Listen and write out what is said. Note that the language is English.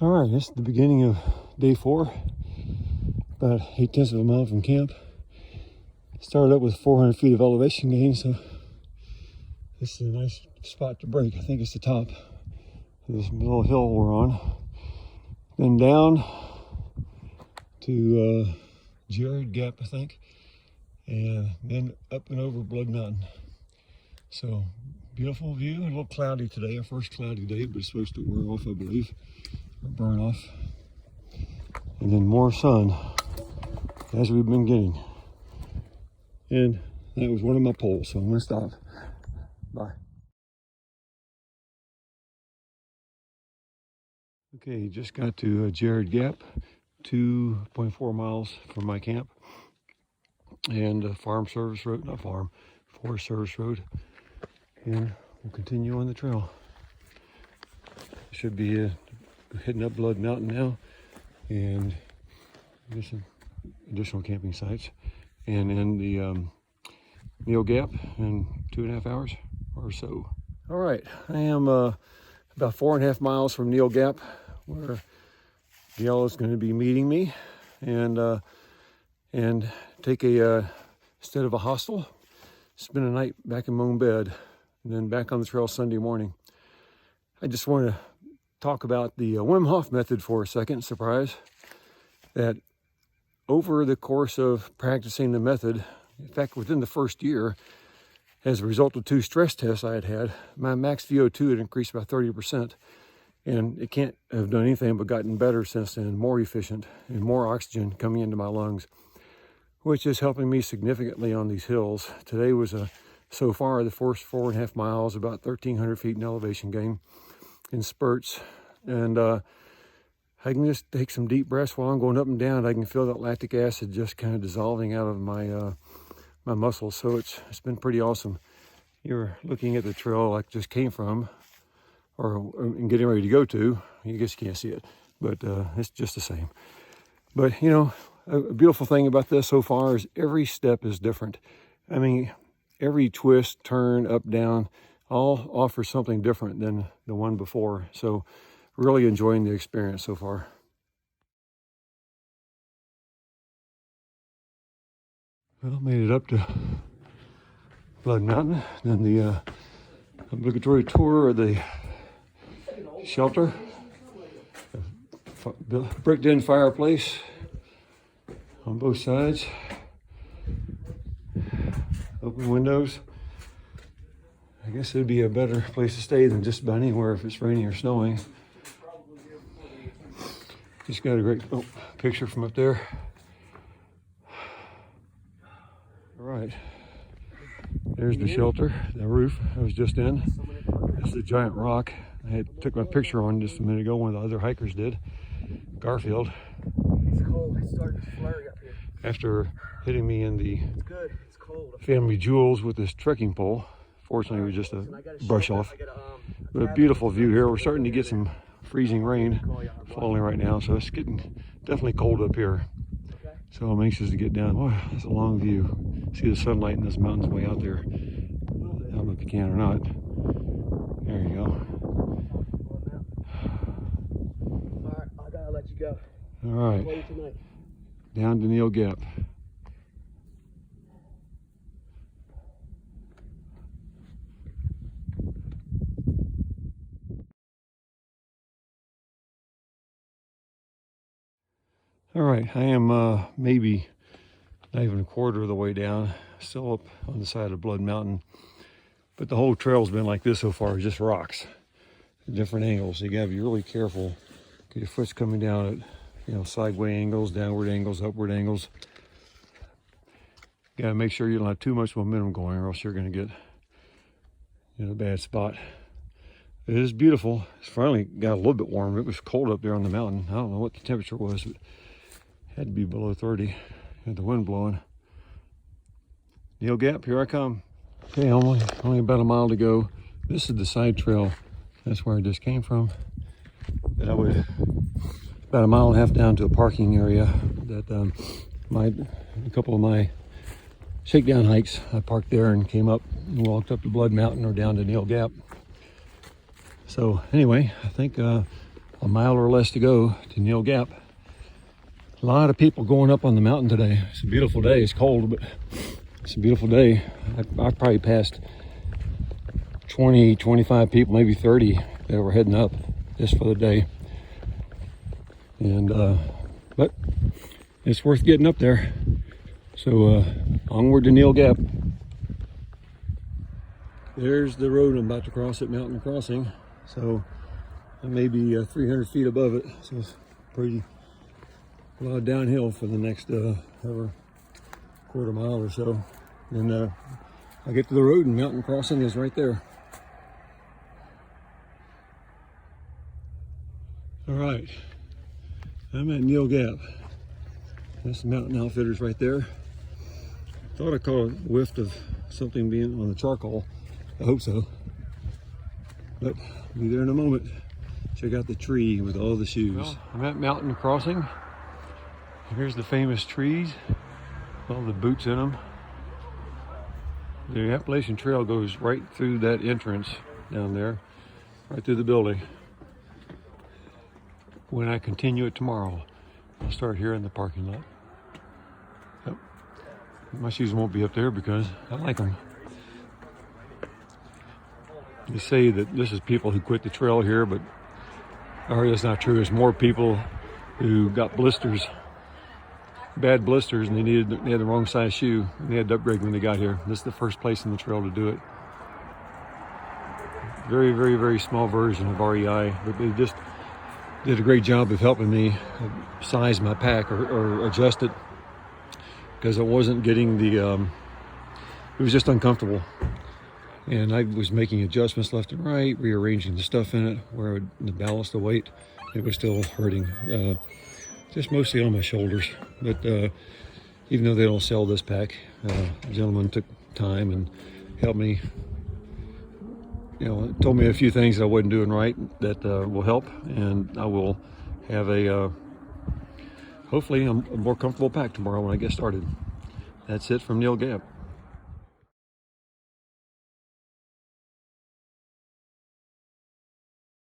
All right, this is the beginning of day 4, about 8/10 of a mile from camp. Started up with 400 feet of elevation gain, so this is a nice spot to break. I think it's the top of this little hill we're on. Then down to Jared Gap, I think, and then up and over Blood Mountain. So beautiful view. A little cloudy today, our first cloudy day, but it's supposed to wear off, I believe, or burn off. And then more sun as we've been getting. And that was one of my poles, so I'm gonna stop. Bye. Okay, just got to Jared Gap, 2.4 miles from my camp. And Forest Service Road. And we'll continue on the trail. Should be heading up Blood Mountain now, and there's some additional camping sites, and in the Neal Gap in 2.5 hours or so. All right, I am about 4.5 miles from Neal Gap, where Gail is going to be meeting me, and take instead of a hostel, spend a night back in my own bed, and then back on the trail Sunday morning. I just want to talk about the Wim Hof method for a second. Surprise. That over the course of practicing the method, in fact, within the first year, as a result of 2 stress tests I had, my max VO2 had increased by 30%. And it can't have done anything but gotten better since then, more efficient and more oxygen coming into my lungs, which is helping me significantly on these hills. Today was so far the first 4.5 miles, about 1,300 feet in elevation gain in spurts. And I can just take some deep breaths while I'm going up and down. I can feel that lactic acid just kind of dissolving out of my my muscles. So it's been pretty awesome. You're looking at the trail I just came from, or getting ready to go to. I guess you can't see it, but it's just the same. But you know, a beautiful thing about this so far is every step is different. I mean, every twist, turn, up, down, all offer something different than the one before. So really enjoying the experience so far. Well, made it up to Blood Mountain. Then the obligatory tour of the shelter. Bricked in fireplace on both sides. Open windows. I guess it'd be a better place to stay than just about anywhere if it's raining or snowing. Just got a great picture from up there. All right, there's the shelter, the roof I was just in. This is a giant rock. I took my picture on just a minute ago. One of the other hikers did, Garfield. It's cold. It started to flurry up here. After hitting me in the It's cold. family jewels with this trekking pole. Fortunately, it was just a brush off. But a beautiful view here. We're starting to get some freezing rain falling right now, so it's getting definitely cold up here. So I'm anxious to get down. Wow, that's a long view. See the sunlight in those mountains way out there. I don't know if you can or not. There you go. Alright, I gotta let you go. All right. Down to Neal Gap. All right, I am maybe not even a quarter of the way down, still up on the side of Blood Mountain. But the whole trail's been like this so far, just rocks at different angles. So you gotta be really careful. Your foot's coming down at, sideways angles, downward angles, upward angles. You gotta make sure you don't have too much momentum going, or else you're gonna get in a bad spot. It is beautiful. It's finally got a little bit warm. It was cold up there on the mountain. I don't know what the temperature was, but had to be below 30. Had the wind blowing. Neal Gap, here I come. Okay, only about a mile to go. This is the side trail. That's where I just came from. That I would about 1.5 miles down to a parking area that a couple of my shakedown hikes. I parked there and came up and walked up to Blood Mountain or down to Neal Gap. So anyway, I think a mile or less to go to Neal Gap. A lot of people going up on the mountain today. It's a beautiful day. It's cold, but it's a beautiful day. I probably passed 20, 25 people, maybe 30 that were heading up just for the day. And but it's worth getting up there. So onward to Neal Gap. There's the road I'm about to cross at Mountain Crossing. So I may be 300 feet above it. So it's pretty a lot downhill for the next quarter mile or so. And I get to the road and Mountain Crossing is right there. All right, I'm at Neal Gap. That's the Mountain Outfitters right there. Thought I caught a whiff of something being on the charcoal. I hope so. But I'll be there in a moment. Check out the tree with all the shoes. Well, I'm at Mountain Crossing. Here's the famous trees, all the boots in them. The Appalachian Trail goes right through that entrance down there, right through the building. When I continue it tomorrow, I'll start here in the parking lot. Yep. My shoes won't be up there because I like them. They say that this is people who quit the trail here, but I heard that's not true. There's more people who got blisters, bad blisters, and they had the wrong size shoe, and they had to upgrade when they got here. This is the first place in the trail to do it. Very, very, very small version of REI, but they just did a great job of helping me size my pack or adjust it, because I wasn't getting the, it was just uncomfortable. And I was making adjustments left and right, rearranging the stuff in it where I would balance the weight. It was still hurting, just mostly on my shoulders. But even though they don't sell this pack, the gentleman took time and helped me, told me a few things that I wasn't doing right that will help, and I will have a hopefully a more comfortable pack tomorrow when I get started. That's it from Neal Gap.